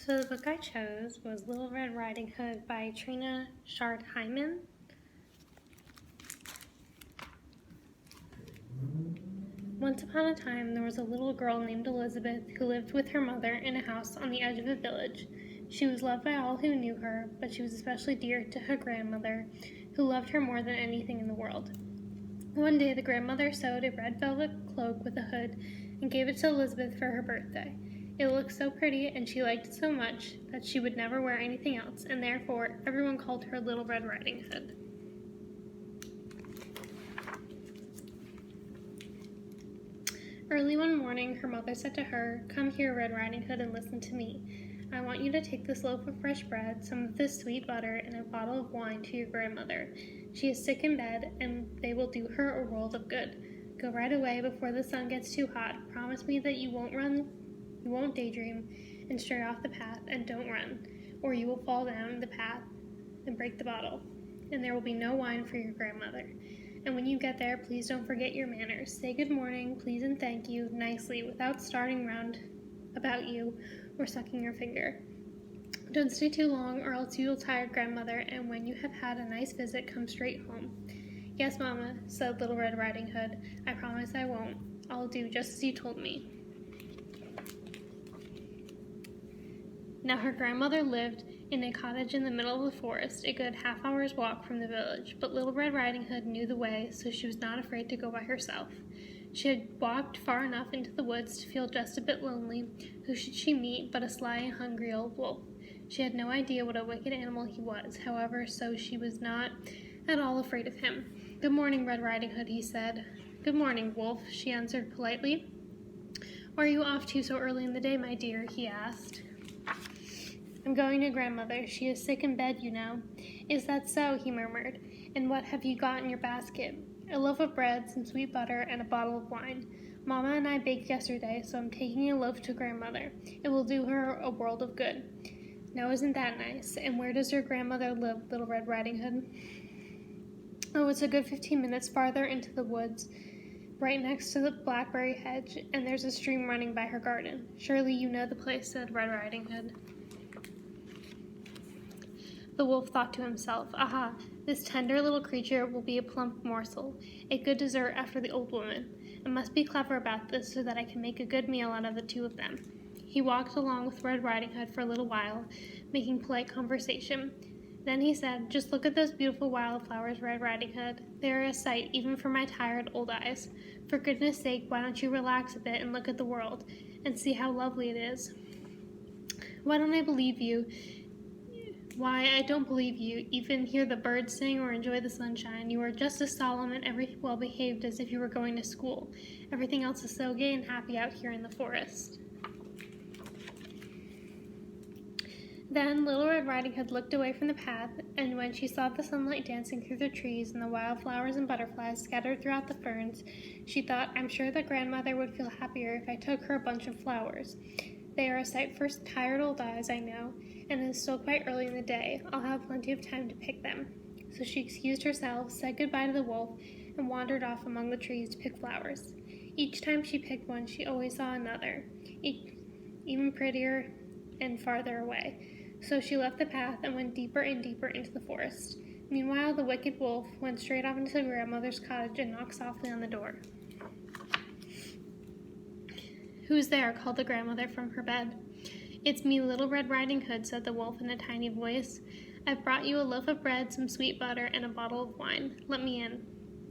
So the book I chose was Little Red Riding Hood by Trina Shard Hyman. Once upon a time, there was a little girl named Elizabeth who lived with her mother in a house on the edge of a village. She was loved by all who knew her, but she was especially dear to her grandmother, who loved her more than anything in the world. One day, the grandmother sewed a red velvet cloak with a hood and gave it to Elizabeth for her birthday. It looked so pretty, and she liked it so much that she would never wear anything else, and therefore everyone called her Little Red Riding Hood. Early one morning, her mother said to her, "Come here, Red Riding Hood, and listen to me. I want you to take this loaf of fresh bread, some of this sweet butter, and a bottle of wine to your grandmother. She is sick in bed, and they will do her a world of good. Go right away before the sun gets too hot. Promise me that you won't daydream, and stray off the path, and don't run, or you will fall down the path and break the bottle, and there will be no wine for your grandmother. And when you get there, please don't forget your manners. Say good morning, please, and thank you nicely without starting round about you or sucking your finger. Don't stay too long, or else you will tire grandmother, and when you have had a nice visit, come straight home." "Yes, Mamma," said Little Red Riding Hood. "I promise I won't. I'll do just as you told me." Now her grandmother lived in a cottage in the middle of the forest, a good half-hour's walk from the village, but Little Red Riding Hood knew the way, so she was not afraid to go by herself. She had walked far enough into the woods to feel just a bit lonely. Who should she meet but a sly and hungry old wolf? She had no idea what a wicked animal he was, however, so she was not at all afraid of him. "Good morning, Red Riding Hood," he said. "Good morning, Wolf," she answered politely. "Where are you off to so early in the day, my dear?" he asked. "I'm going to grandmother. She is sick in bed, you know." "Is that so?" he murmured. "And what have you got in your basket?" "A loaf of bread, some sweet butter, and a bottle of wine. Mamma and I baked yesterday, so I'm taking a loaf to grandmother. It will do her a world of good." "Now isn't that nice? And where does your grandmother live, Little Red Riding Hood?" "Oh, it's a good 15 minutes farther into the woods, right next to the blackberry hedge, and there's a stream running by her garden." "Surely you know the place," said Red Riding Hood. The wolf thought to himself, "Aha, this tender little creature will be a plump morsel, a good dessert after the old woman. I must be clever about this so that I can make a good meal out of the two of them." He walked along with Red Riding Hood for a little while, making polite conversation. Then he said, "Just look at those beautiful wildflowers, Red Riding Hood. They are a sight even for my tired old eyes. For goodness sake, why don't you relax a bit and look at the world, and see how lovely it is?" "Why don't I believe you? Why, I don't believe you even hear the birds sing or enjoy the sunshine. You are just as solemn and well behaved as if you were going to school. Everything else is so gay and happy out here in the forest." Then Little Red Riding Hood looked away from the path, and when she saw the sunlight dancing through the trees and the wildflowers and butterflies scattered throughout the ferns, she thought, "I'm sure that grandmother would feel happier if I took her a bunch of flowers. They are a sight for tired old eyes, I know, and it is still quite early in the day. I'll have plenty of time to pick them." So she excused herself, said goodbye to the wolf, and wandered off among the trees to pick flowers. Each time she picked one, she always saw another, even prettier and farther away. So she left the path and went deeper and deeper into the forest. Meanwhile, the wicked wolf went straight off into grandmother's cottage and knocked softly on the door. "Who's there?" called the grandmother from her bed. "It's me, Little Red Riding Hood," said the wolf in a tiny voice. "I've brought you a loaf of bread, some sweet butter, and a bottle of wine. Let me in."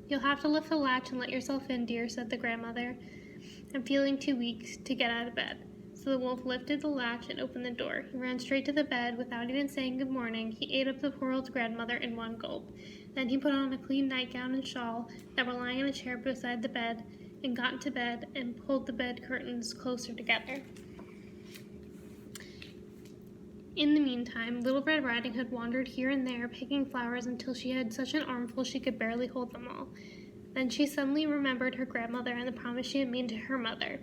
"You'll have to lift the latch and let yourself in, dear," said the grandmother. "I'm feeling too weak to get out of bed." So the wolf lifted the latch and opened the door. He ran straight to the bed without even saying good morning. He ate up the poor old grandmother in one gulp. Then he put on a clean nightgown and shawl that were lying in a chair beside the bed, and got into bed and pulled the bed curtains closer together. In the meantime, Little Red Riding Hood wandered here and there, picking flowers until she had such an armful she could barely hold them all. Then she suddenly remembered her grandmother and the promise she had made to her mother.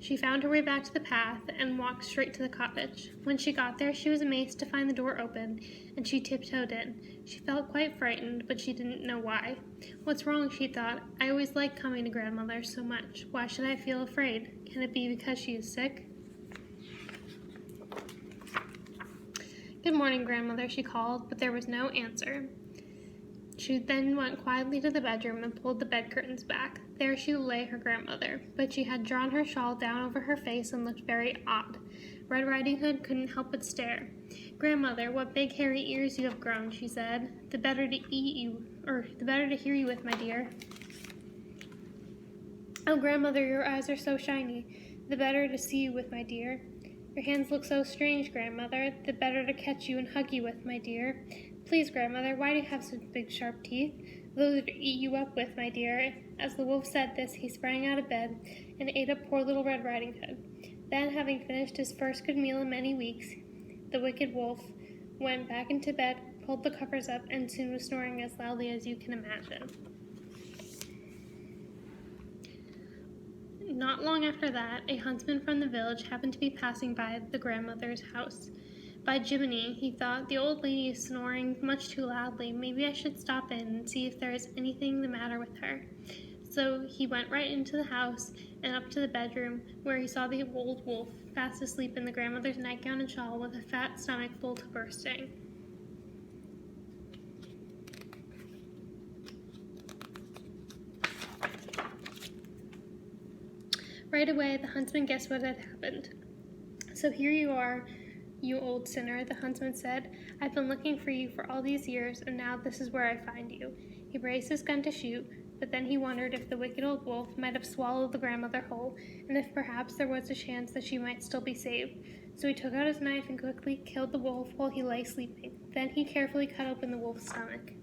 She found her way back to the path and walked straight to the cottage. When she got there, she was amazed to find the door open, and she tiptoed in. She felt quite frightened, but she didn't know why. "What's wrong?" she thought. "I always liked coming to grandmother so much. Why should I feel afraid? Can it be because she is sick?" "Good morning, grandmother," she called, but there was no answer. She then went quietly to the bedroom and pulled the bed curtains back. There she lay, her grandmother, but she had drawn her shawl down over her face and looked very odd. Red Riding Hood couldn't help but stare. "Grandmother, what big hairy ears you have grown," she said. The better to hear you with, my dear." "Oh, grandmother, your eyes are so shiny. The better to see you with, my dear." "Your hands look so strange, grandmother. The better to catch you and hug you with, my dear." "Please, grandmother, why do you have such big sharp teeth?" "Those are to eat you up with, my dear." As the wolf said this, he sprang out of bed and ate up poor little Red Riding Hood. Then, having finished his first good meal in many weeks, the wicked wolf went back into bed, pulled the covers up, and soon was snoring as loudly as you can imagine. Not long after that, a huntsman from the village happened to be passing by the grandmother's house. "By Jiminy," he thought, "the old lady is snoring much too loudly. Maybe I should stop in and see if there is anything the matter with her." So he went right into the house and up to the bedroom, where he saw the old wolf fast asleep in the grandmother's nightgown and shawl with a fat stomach full to bursting. Right away, the huntsman guessed what had happened. "So here you are, you old sinner," the huntsman said. "I've been looking for you for all these years, and now this is where I find you." He raised his gun to shoot, but then he wondered if the wicked old wolf might have swallowed the grandmother whole, and if perhaps there was a chance that she might still be saved. So he took out his knife and quickly killed the wolf while he lay sleeping. Then he carefully cut open the wolf's stomach.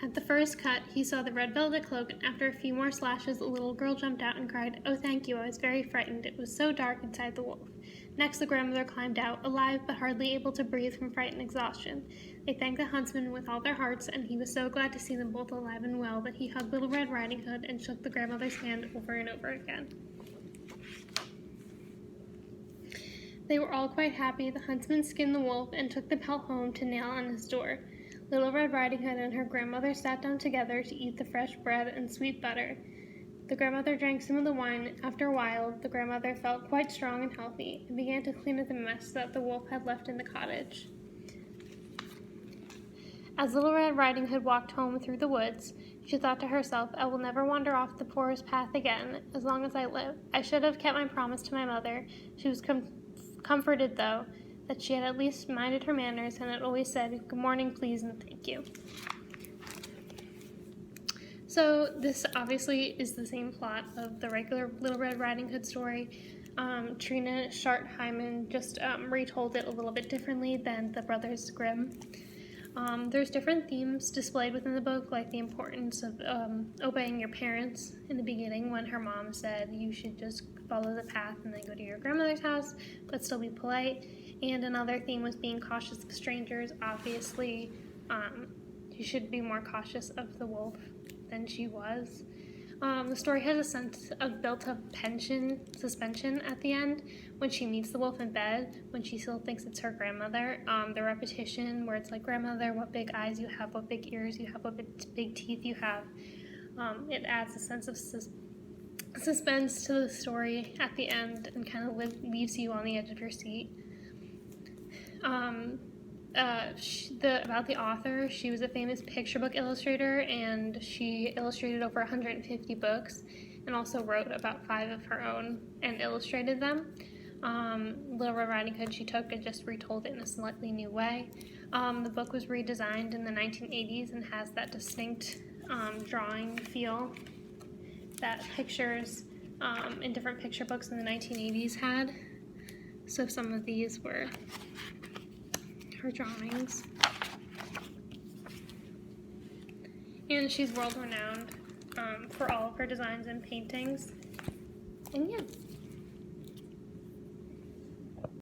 At the first cut, he saw the red velvet cloak, and after a few more slashes, the little girl jumped out and cried, "Oh, thank you, I was very frightened. It was so dark inside the wolf." Next, the grandmother climbed out, alive but hardly able to breathe from fright and exhaustion. They thanked the huntsman with all their hearts, and he was so glad to see them both alive and well that he hugged Little Red Riding Hood and shook the grandmother's hand over and over again. They were all quite happy. The huntsman skinned the wolf and took the pelt home to nail on his door. Little Red Riding Hood and her grandmother sat down together to eat the fresh bread and sweet butter. The grandmother drank some of the wine. After a while, the grandmother felt quite strong and healthy and began to clean up the mess that the wolf had left in the cottage. As Little Red Riding Hood walked home through the woods, she thought to herself, "I will never wander off the forest path again as long as I live. I should have kept my promise to my mother." She was comforted, though, that she had at least minded her manners and had always said, "Good morning, please, and thank you." So this obviously is the same plot of the regular Little Red Riding Hood story. Trina Schardt-Heimann just retold it a little bit differently than the Brothers Grimm. There's different themes displayed within the book, like the importance of obeying your parents in the beginning, when her mom said you should just follow the path and then go to your grandmother's house, but still be polite. And another theme was being cautious of strangers. Obviously, you should be more cautious of the wolf than she was. The story has a sense of built-up suspension at the end when she meets the wolf in bed, when she still thinks it's her grandmother. The repetition where it's like, "Grandmother, what big eyes you have, what big ears you have, what big teeth you have." It adds a sense of suspense to the story at the end and kind of leaves you on the edge of your seat. About the author, she was a famous picture book illustrator, and she illustrated over 150 books and also wrote about 5 of her own and illustrated them. Little Red Riding Hood, she took and just retold it in a slightly new way. The book was redesigned in the 1980s and has that distinct drawing feel that pictures in different picture books in the 1980s had. So some of these were her drawings. And she's world renowned for all of her designs and paintings. And yeah.